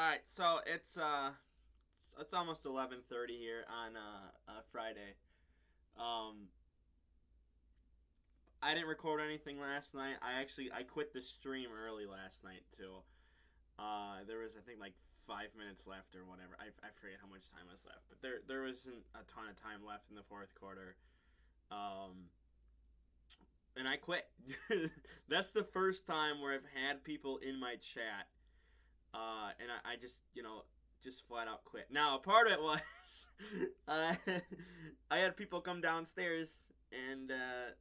right, so it's almost 11:30 here on Friday. Um, I didn't record anything last night. I quit the stream early last night too. There was I think like 5 minutes left or whatever. I forget how much time was left, but there wasn't a ton of time left in the fourth quarter. And I quit. That's the first time where I've had people in my chat, and I just flat out quit. Now, a part of it was I had people come downstairs and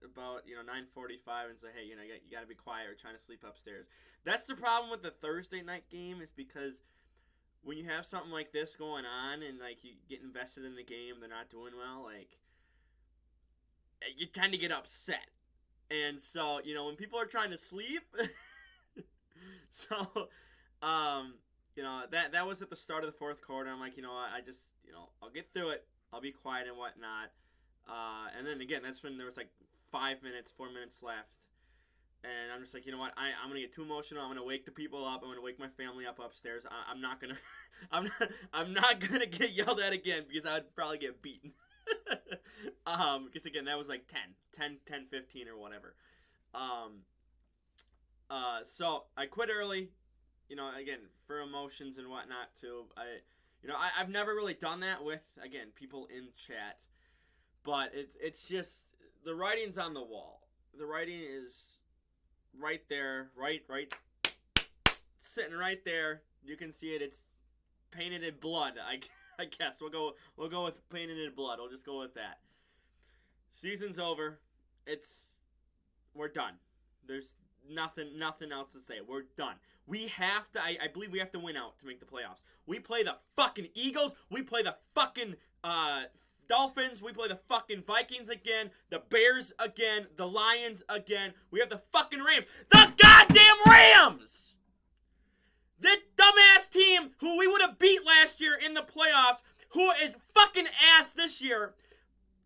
about 9:45 and say, hey, you got to be quiet. We're trying to sleep upstairs. That's the problem with the Thursday night game, is because when you have something like this going on and like you get invested in the game, they're not doing well, like you kind of get upset. And so, when people are trying to sleep, so, that was at the start of the fourth quarter. I'm like, I just, I'll get through it. I'll be quiet and whatnot. And then again, that's when there was like 4 minutes left. And I'm just like, you know what? I'm gonna get too emotional. I'm gonna wake the people up. I'm gonna wake my family up upstairs. I'm not gonna, I'm not gonna get yelled at again, because I would probably get beaten. Because again, that was like 10, 15 or whatever. So I quit early, again, for emotions and whatnot too. I've never really done that with, again, people in chat, but it's just, the writing's on the wall. The writing is right there, right, sitting right there. You can see it. It's painted in blood. I guess we'll go with painted in blood. We'll just go with that. Season's over. We're done. There's nothing else to say. We're done. We have to. I believe we have to win out to make the playoffs. We play the fucking Eagles. We play the fucking Dolphins. We play the fucking Vikings again. The Bears again. The Lions again. We have the fucking Rams. The goddamn Rams! The dumbass team who we would have beat last year in the playoffs, who is fucking ass this year,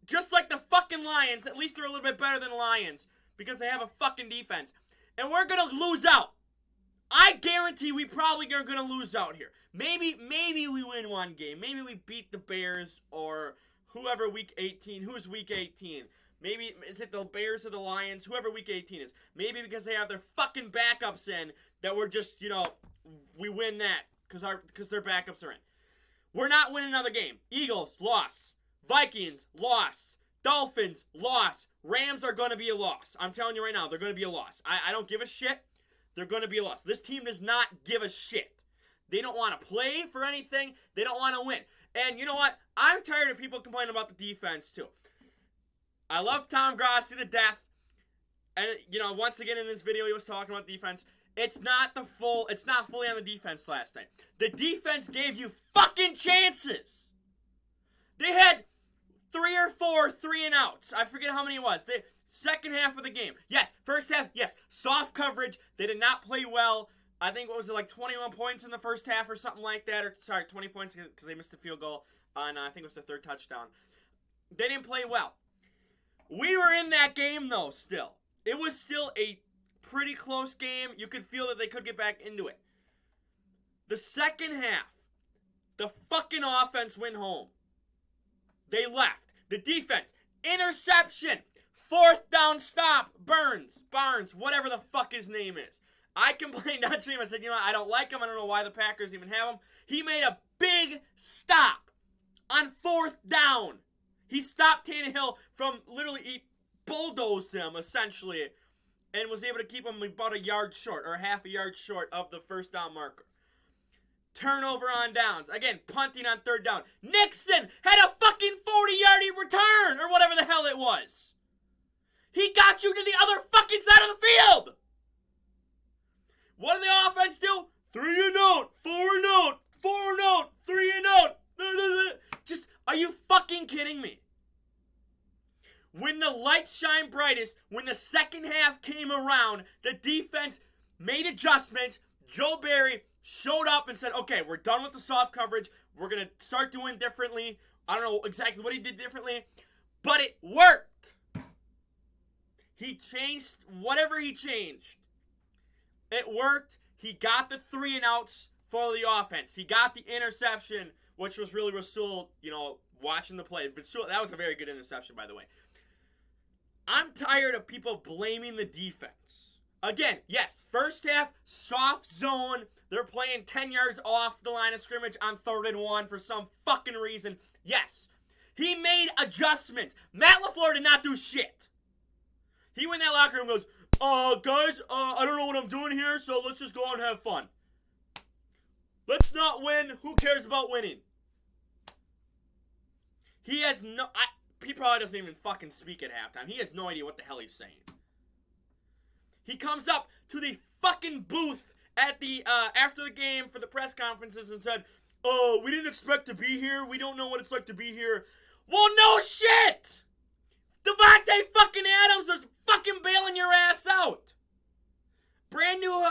just like the fucking Lions. At least they're a little bit better than the Lions, because they have a fucking defense. And we're going to lose out. I guarantee we probably are going to lose out here. Maybe we win one game. Maybe we beat the Bears or whoever week 18. Who's week 18? Maybe, is it the Bears or the Lions? Whoever week 18 is. Maybe because they have their fucking backups in, that we're just, we win that because their backups are in. We're not winning another game. Eagles, loss. Vikings, loss. Dolphins, loss. Rams are going to be a loss. I'm telling you right now, they're going to be a loss. I don't give a shit. They're going to be a loss. This team does not give a shit. They don't want to play for anything. They don't want to win. And you know what? I'm tired of people complaining about the defense too. I love Tom Grossi to death. And, once again in this video, he was talking about defense. It's not fully on the defense last night. The defense gave you fucking chances. They had 3 or 4 3-and-outs. I forget how many it was. The second half of the game. Yes. First half, yes. Soft coverage. They did not play well. I think, what was it, like 21 points in the first half or something like that. 20 points because they missed the field goal on, I think it was the third touchdown. They didn't play well. We were in that game, though, still. It was still a pretty close game. You could feel that they could get back into it. The second half, the fucking offense went home. They left. The defense, interception, 4th down stop, Barnes, whatever the fuck his name is. I complained on stream. I said, I don't like him. I don't know why the Packers even have him. He made a big stop on 4th down. He stopped Tannehill from literally, he bulldozed him, essentially, and was able to keep him about a yard short, or half a yard short of the 1st down marker. Turnover on downs. Again, punting on 3rd down. Nixon had a fucking 40-yard return, or whatever the hell it was. He got you to the other fucking side of the field. What did the offense do? 3-and-out, 4-and-out, 4-and-out, 3-and-out. Just, are you fucking kidding me? When the lights shine brightest, when the second half came around, the defense made adjustments. Joe Barry showed up and said, okay, we're done with the soft coverage. We're going to start doing differently. I don't know exactly what he did differently, but it worked. He changed whatever he changed. It worked. He got the 3-and-outs for the offense. He got the interception, which was really Rasul, watching the play. Rasul, that was a very good interception, by the way. I'm tired of people blaming the defense. Again, yes, first half, soft zone. They're playing 10 yards off the line of scrimmage on 3rd and 1 for some fucking reason. Yes, he made adjustments. Matt LaFleur did not do shit. He went in that locker room and goes, guys, I don't know what I'm doing here, so let's just go out and have fun. Let's not win. Who cares about winning? He has no... He probably doesn't even fucking speak at halftime. He has no idea what the hell he's saying. He comes up to the fucking booth at the after the game for the press conferences and said, "Oh, we didn't expect to be here. We don't know what it's like to be here." Well, no shit! Devontae fucking Adams was fucking bailing your ass out. Brand new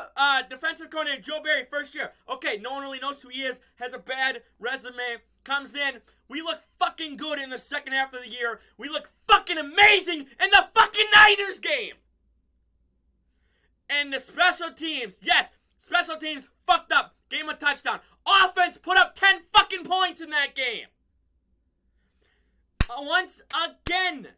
defensive coordinator, Joe Barry, first year. Okay, no one really knows who he is, has a bad resume, comes in. We look fucking good in the second half of the year. We look fucking amazing in the fucking Niners game. And the special teams, yes, special teams fucked up. Game a touchdown. Offense put up 10 fucking points in that game. Once again,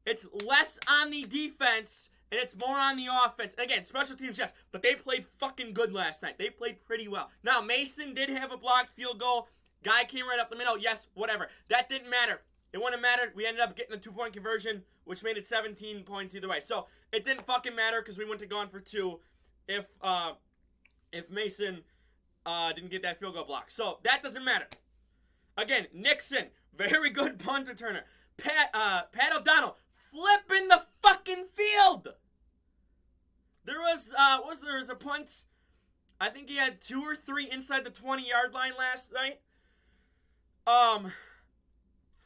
it's less on the defense and it's more on the offense. And again, special teams, yes, but they played fucking good last night. They played pretty well. Now, Mason did have a blocked field goal. Guy came right up the middle. Yes, whatever. That didn't matter. It wouldn't have mattered. We ended up getting a 2-point conversion, which made it 17 points either way. So it didn't fucking matter because we wouldn't have gone for 2 if Mason didn't get that field goal block. So that doesn't matter. Again, Nixon, very good punt returner. Pat O'Donnell flipping the fucking field. There was a punt. I think he had 2 or 3 inside the 20-yard line last night.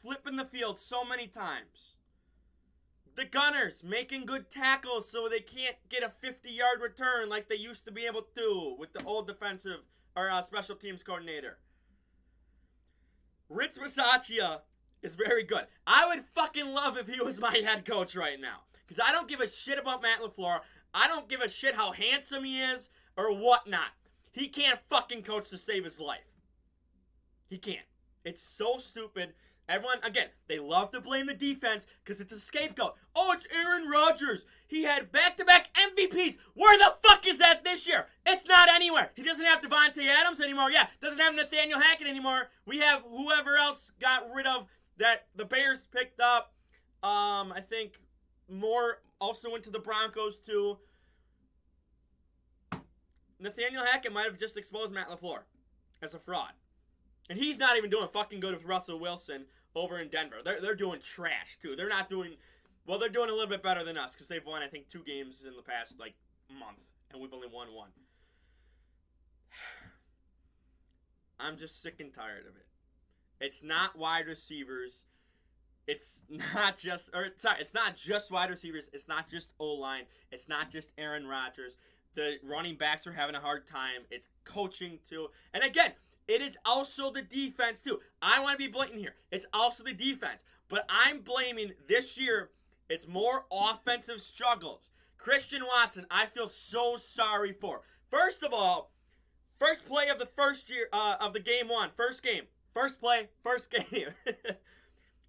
Flipping the field so many times. The Gunners making good tackles so they can't get a 50-yard return like they used to be able to with the old defensive or special teams coordinator. Rich Bisaccia is very good. I would fucking love if he was my head coach right now. Because I don't give a shit about Matt LaFleur. I don't give a shit how handsome he is or whatnot. He can't fucking coach to save his life. He can't. It's so stupid. Everyone, again, they love to blame the defense because it's a scapegoat. Oh, it's Aaron Rodgers. He had back-to-back MVPs. Where the fuck is that this year? It's not anywhere. He doesn't have Devontae Adams anymore. Yeah, doesn't have Nathaniel Hackett anymore. We have whoever else got rid of that the Bears picked up. I think Moore also went to the Broncos too. Nathaniel Hackett might have just exposed Matt LaFleur as a fraud. And he's not even doing fucking good with Russell Wilson over in Denver. They're doing trash, too. They're not doing... Well, they're doing a little bit better than us because they've won, I think, 2 games in the past, month. And we've only won 1. I'm just sick and tired of it. It's not wide receivers. It's not just... it's not just wide receivers. It's not just O-line. It's not just Aaron Rodgers. The running backs are having a hard time. It's coaching, too. And again... It is also the defense, too. I want to be blatant here. It's also the defense. But I'm blaming this year, it's more offensive struggles. Christian Watson, I feel so sorry for. First of all, first play of the first year of the game 1. First game. First play, first game.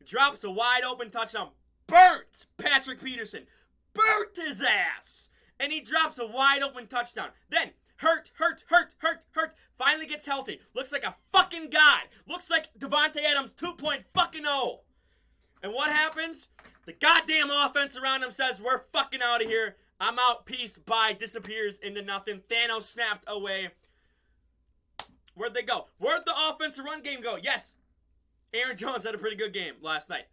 Drops a wide open touchdown. Burnt Patrick Peterson. Burnt his ass. And he drops a wide open touchdown. Then, hurt. Finally gets healthy. Looks like a fucking god. Looks like Devontae Adams 2.0. And what happens? The goddamn offense around him says, we're fucking out of here. I'm out. Peace. Bye. Disappears into nothing. Thanos snapped away. Where'd they go? Where'd the offensive run game go? Yes. Aaron Jones had a pretty good game last night.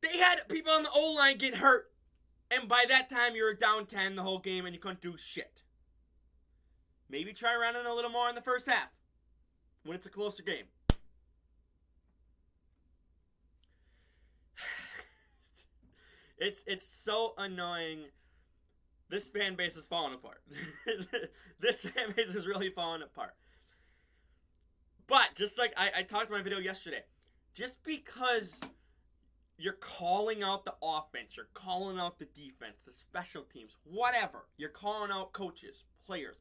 They had people on the O-line get hurt. And by that time, you were down 10 the whole game and you couldn't do shit. Maybe try running a little more in the first half when it's a closer game. It's so annoying. This fan base is falling apart. This fan base is really falling apart. But just like I talked in my video yesterday, just because you're calling out the offense, you're calling out the defense, the special teams, whatever. You're calling out coaches, players.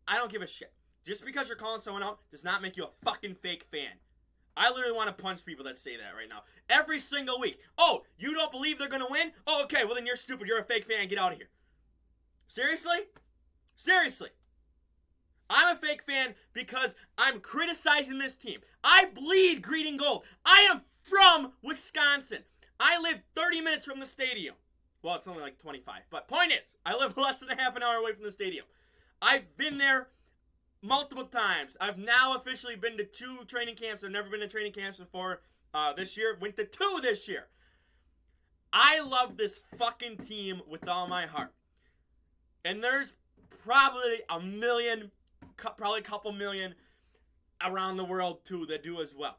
I don't give a shit. Just because you're calling someone out does not make you a fucking fake fan. I literally want to punch people that say that right now. Every single week. Oh, you don't believe they're going to win? Oh, okay, well then you're stupid. You're a fake fan. Get out of here. Seriously? Seriously. I'm a fake fan because I'm criticizing this team. I bleed green and gold. I am from Wisconsin. I live 30 minutes from the stadium. Well, it's only like 25. But point is, I live less than a half an hour away from the stadium. I've been there multiple times. I've now officially been to 2 training camps. I've never been to training camps before this year. Went to 2 this year. I love this fucking team with all my heart. And there's probably a million, probably a couple million around the world too that do as well.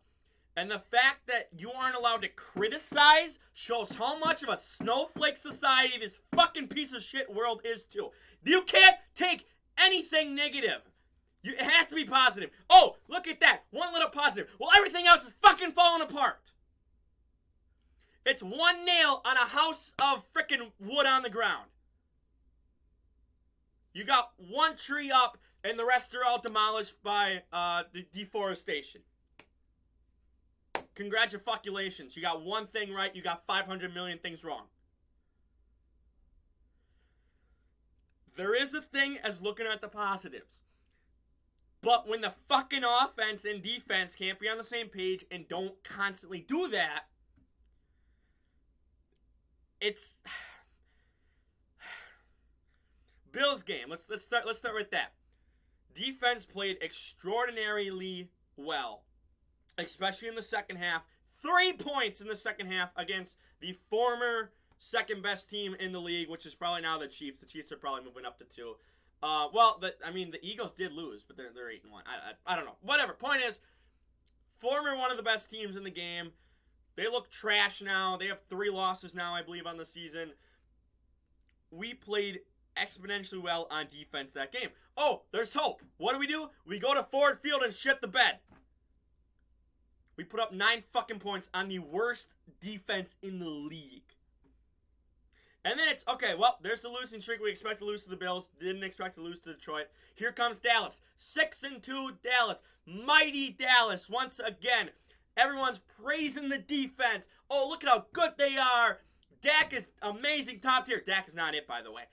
And the fact that you aren't allowed to criticize shows how much of a snowflake society this fucking piece of shit world is too. You can't take anything negative. It has to be positive. Oh, look at that. One little positive. Well, everything else is fucking falling apart. It's one nail on a house of frickin' wood on the ground. You got one tree up and the rest are all demolished by the deforestation. Congratulations. You got one thing right. You got 500 million things wrong. There is a thing as looking at the positives. But when the fucking offense and defense can't be on the same page and don't constantly do that, it's Bills game. Let's start with that. Defense played extraordinarily well, especially in the second half. 3 points in the second half against the former second best team in the league, which is probably now the Chiefs. The Chiefs are probably moving up to 2. The Eagles did lose, but they're 8-1. I don't know. Whatever. Point is, former one of the best teams in the game. They look trash now. They have 3 losses now, I believe, on the season. We played exponentially well on defense that game. Oh, there's hope. What do? We go to Ford Field and shit the bed. We put up 9 fucking points on the worst defense in the league. And then it's, okay, well, there's the losing streak. We expect to lose to the Bills. Didn't expect to lose to Detroit. Here comes Dallas. 6-2 Dallas. Mighty Dallas once again. Everyone's praising the defense. Oh, look at how good they are. Dak is amazing, top tier. Dak is not it, by the way.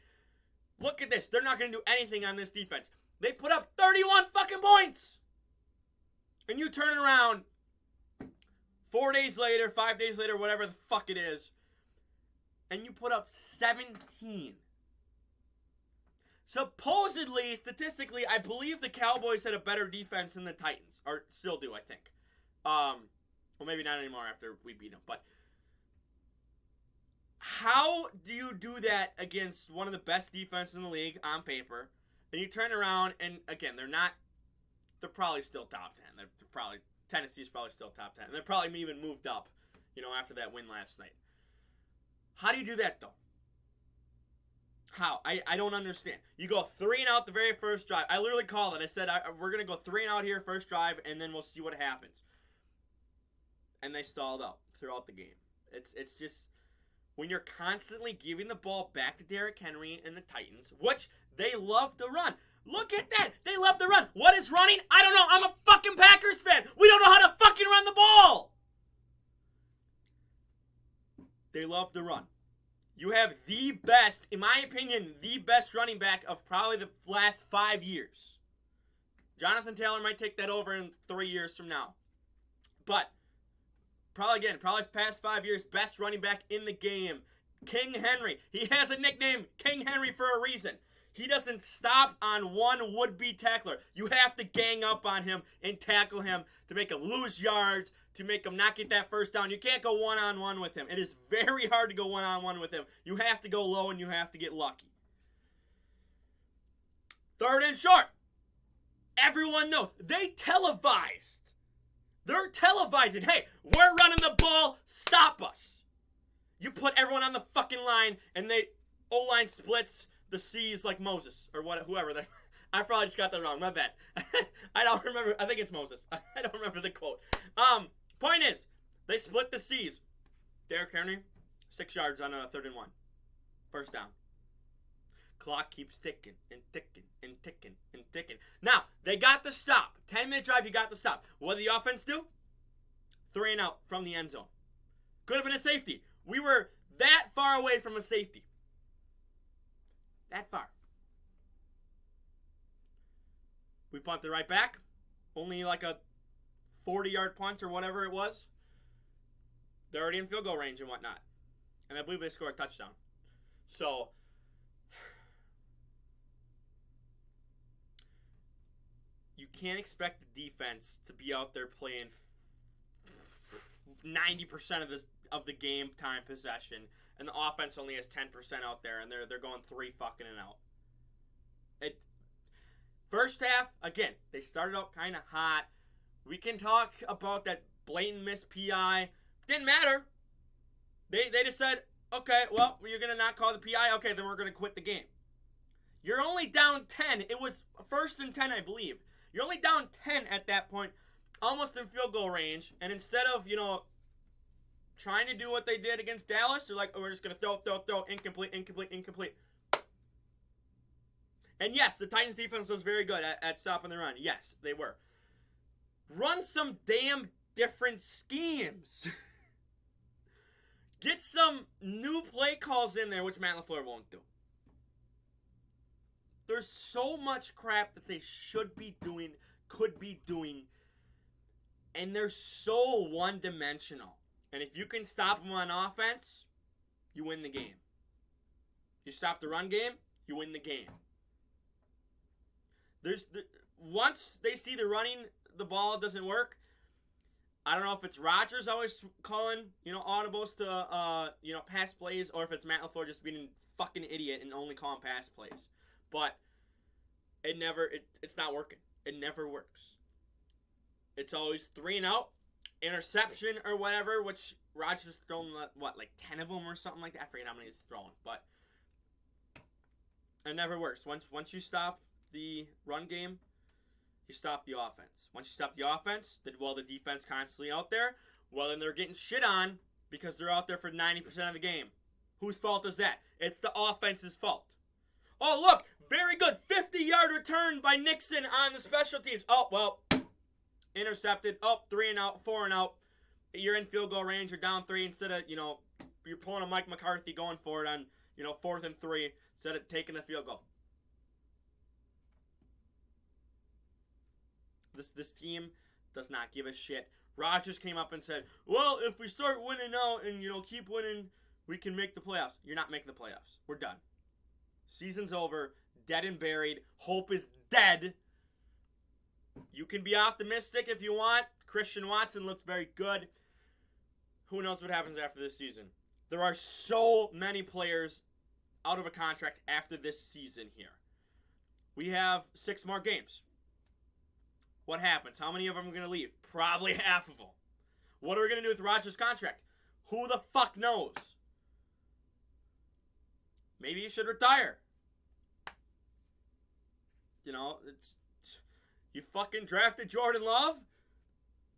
Look at this. They're not going to do anything on this defense. They put up 31 fucking points. And you turn it around 4 days later, 5 days later, whatever the fuck it is, and you put up 17. Supposedly, statistically, I believe the Cowboys had a better defense than the Titans. Or still do, I think. Well, maybe not anymore after we beat them. But how do you do that against one of the best defenses in the league on paper? And you turn around and, again, they're probably still top 10. Tennessee's probably still top 10. And they're probably even moved up, after that win last night. How do you do that, though? How? I don't understand. You go 3 and out the very first drive. I literally called it. I said, we're going to go 3 and out here first drive, and then we'll see what happens. And they stalled out throughout the game. It's just, when you're constantly giving the ball back to Derrick Henry and the Titans, which they love to run. Look at that. They love to run. What is running? I don't know. I'm a fucking Packers fan. We don't know how to fucking run the ball. They love to run. You have the best, in my opinion, the best running back of probably the last 5 years. Jonathan Taylor might take that over in 3 years from now. But, probably past 5 years, best running back in the game. King Henry. He has a nickname, King Henry, for a reason. He doesn't stop on one would-be tackler. You have to gang up on him and tackle him to make him lose yards, to make him not get that first down. You can't go one-on-one with him. It is very hard to go one-on-one with him. You have to go low and you have to get lucky. 3rd and short. Everyone knows. They televised. They're televising. Hey, we're running the ball. Stop us. You put everyone on the fucking line and O-line splits the C's like Moses or whoever. I probably just got that wrong. My bad. I don't remember. I think it's Moses. I don't remember the quote. Point is, they split the C's. Derrick Henry, 6 yards on a 3rd and 1. First down. Clock keeps ticking and ticking and ticking and ticking. Now, they got the stop. 10-minute drive, you got the stop. What did the offense do? 3 and out from the end zone. Could have been a safety. We were that far away from a safety. That far. We punted right back. Only like a 40-yard punt or whatever it was. They're already in field goal range and whatnot. And I believe they scored a touchdown. So, you can't expect the defense to be out there playing 90% of the game time possession, and the offense only has 10% out there, and they're going 3 fucking and out. First half, again, they started out kind of hot. We can talk about that blatant missed PI. Didn't matter. They just said, okay, well, you're going to not call the PI? Okay, then we're going to quit the game. You're only down 10. It was 1st and 10, I believe. You're only down 10 at that point, almost in field goal range. And instead of, trying to do what they did against Dallas, they're like, oh, we're just going to throw, incomplete. And yes, the Titans defense was very good at stopping the run. Yes, they were. Run some damn different schemes. Get some new play calls in there, which Matt LaFleur won't do. There's so much crap that they should be doing, could be doing, and they're so one-dimensional. And if you can stop them on offense, you win the game. You stop the run game, you win the game. Once they see the ball doesn't work, I don't know if it's Rodgers always calling, audibles to, pass plays, or if it's Matt LaFleur just being a fucking idiot and only calling pass plays. But it's not working. It never works. It's always 3 and out, interception or whatever, which Rodgers thrown, like 10 of them or something like that. I forget how many he's thrown, but it never works. Once you stop the run game, you stop the offense. Once you stop the offense, the defense constantly out there, then they're getting shit on because they're out there for 90% of the game. Whose fault is that? It's the offense's fault. Oh, look, very good 50-yard return by Nixon on the special teams. Oh, well, intercepted. Oh, 3 and out, 4 and out. You're in field goal range. You're down 3 instead of, you're pulling a Mike McCarthy going for it on, 4th and 3 instead of taking the field goal. This team does not give a shit. Rodgers came up and said, well, if we start winning out and, keep winning, we can make the playoffs. You're not making the playoffs. We're done. Season's over. Dead and buried. Hope is dead. You can be optimistic if you want. Christian Watson looks very good. Who knows what happens after this season? There are so many players out of a contract after this season here. We have 6 more games. What happens? How many of them are going to leave? Probably half of them. What are we going to do with Rodgers' contract? Who the fuck knows? Maybe he should retire. You fucking drafted Jordan Love?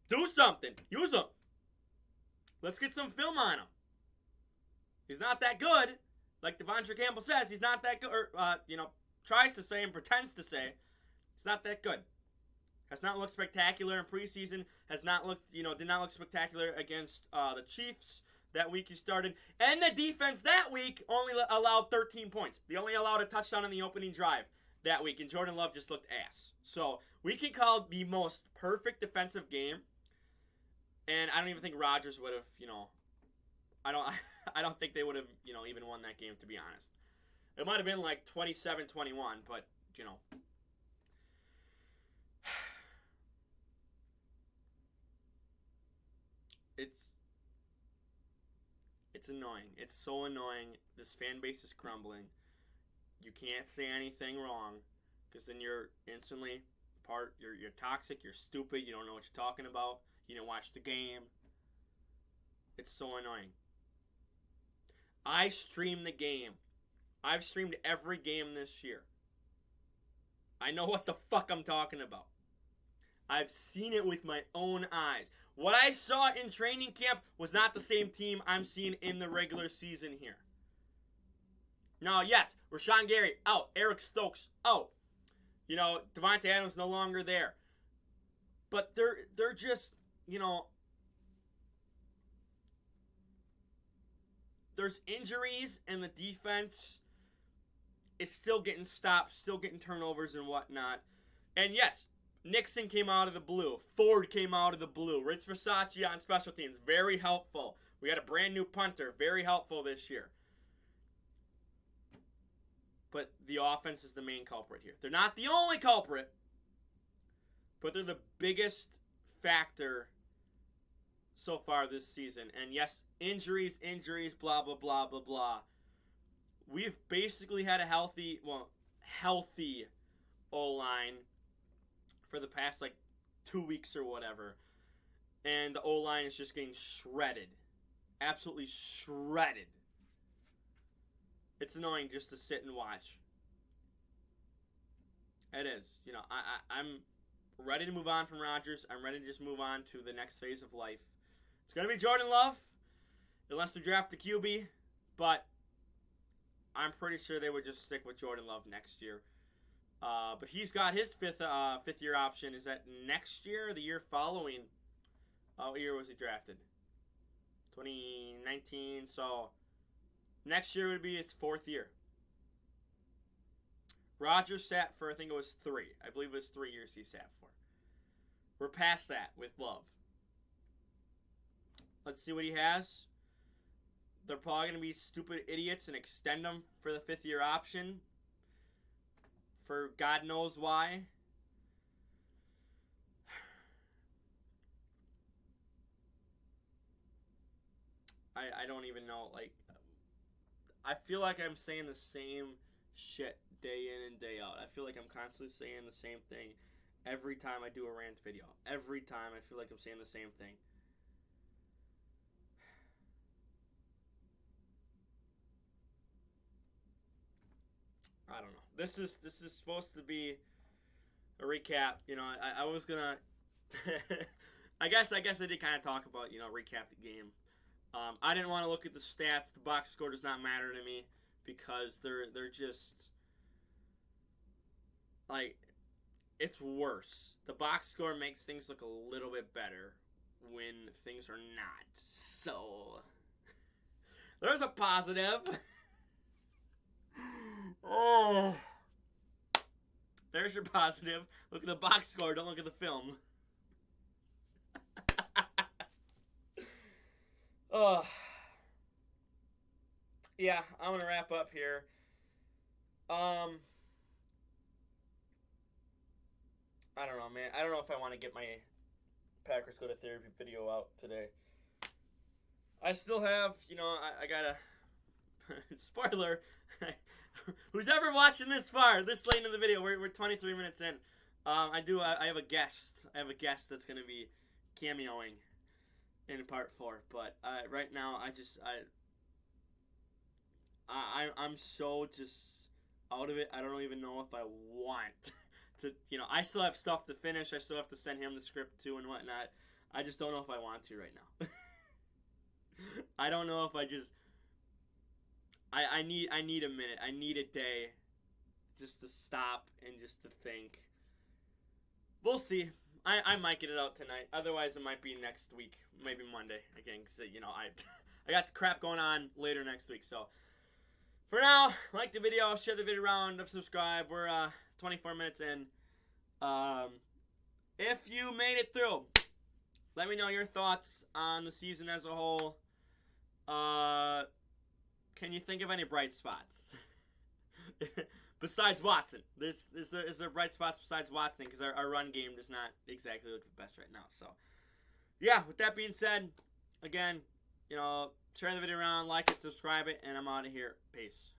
Do something. Use him. Let's get some film on him. He's not that good. Like Devondre Campbell says, he's not that good. Or, tries to say and pretends to say. He's not that good. Has not looked spectacular in preseason. Has not looked, did not look spectacular against the Chiefs that week he started. And the defense that week only allowed 13 points. They only allowed a touchdown in the opening drive that week. And Jordan Love just looked ass. So we can call it the most perfect defensive game. And I don't even think Rodgers would have, I don't think they would have, even won that game, to be honest. It might have been like 27-21, but, It's annoying. It's so annoying. This fan base is crumbling. You can't say anything wrong because then you're instantly you're toxic, you're stupid, you don't know what you're talking about, you didn't watch the game. It's so annoying. I stream the game. I've streamed every game this year. I know what the fuck I'm talking about. I've seen it with my own eyes. What I saw in training camp was not the same team I'm seeing in the regular season here. Now, yes, Rashawn Gary out, Eric Stokes out. Devontae Adams no longer there. But they're just, there's injuries and the defense is still getting stops, still getting turnovers and whatnot. And yes, Nixon came out of the blue. Ford came out of the blue. Rich Versace on special teams, very helpful. We got a brand new punter, very helpful this year. But the offense is the main culprit here. They're not the only culprit, but they're the biggest factor so far this season. And yes, injuries, blah, blah, blah, blah, blah. We've basically had a healthy O-line for the past, 2 weeks or whatever. And the O-line is just getting shredded. Absolutely shredded. It's annoying just to sit and watch. It is. I'm ready to move on from Rodgers. I'm ready to just move on to the next phase of life. It's going to be Jordan Love, unless we draft a QB. But I'm pretty sure they would just stick with Jordan Love next year. But he's got his fifth year option. Is that next year or the year following? What year was he drafted? 2019. So next year would be his fourth year. Rodgers sat for, I think it was 3. I believe it was 3 years he sat for. We're past that with Love. Let's see what he has. They're probably going to be stupid idiots and extend him for the 5th year option. For God knows why. I don't even know. I feel like I'm saying the same shit day in and day out. I feel like I'm constantly saying the same thing every time I do a rant video. Every time I feel like I'm saying the same thing. I don't know. This is supposed to be a recap. I was gonna. I guess I did kind of talk about recap the game. I didn't want to look at the stats. The box score does not matter to me because they're just it's worse. The box score makes things look a little bit better when things are not. So there's a positive. Oh, there's your positive. Look at the box score. Don't look at the film. Oh, yeah. I'm gonna wrap up here. I don't know, man. I don't know if I want to get my Packers Go to Therapy video out today. I still have, I gotta. Spoiler. Who's ever watching this far, this late in the video? We're 23 minutes in. I have a guest. I have a guest that's gonna be cameoing in part 4. But right now, I'm so just out of it. I don't even know if I want to. I still have stuff to finish. I still have to send him the script too and whatnot. I just don't know if I want to right now. I don't know if I just. I need a minute. I need a day just to stop and just to think. We'll see. I might get it out tonight. Otherwise, it might be next week. Maybe Monday. Again, because, I got crap going on later next week. So, for now, like the video. Share the video around. Subscribe. We're 24 minutes in. If you made it through, let me know your thoughts on the season as a whole. Can you think of any bright spots? Besides Watson. Is there bright spots besides Watson? Because our run game does not exactly look the best right now. So, yeah, with that being said, again, share the video around, like it, subscribe it, and I'm out of here. Peace.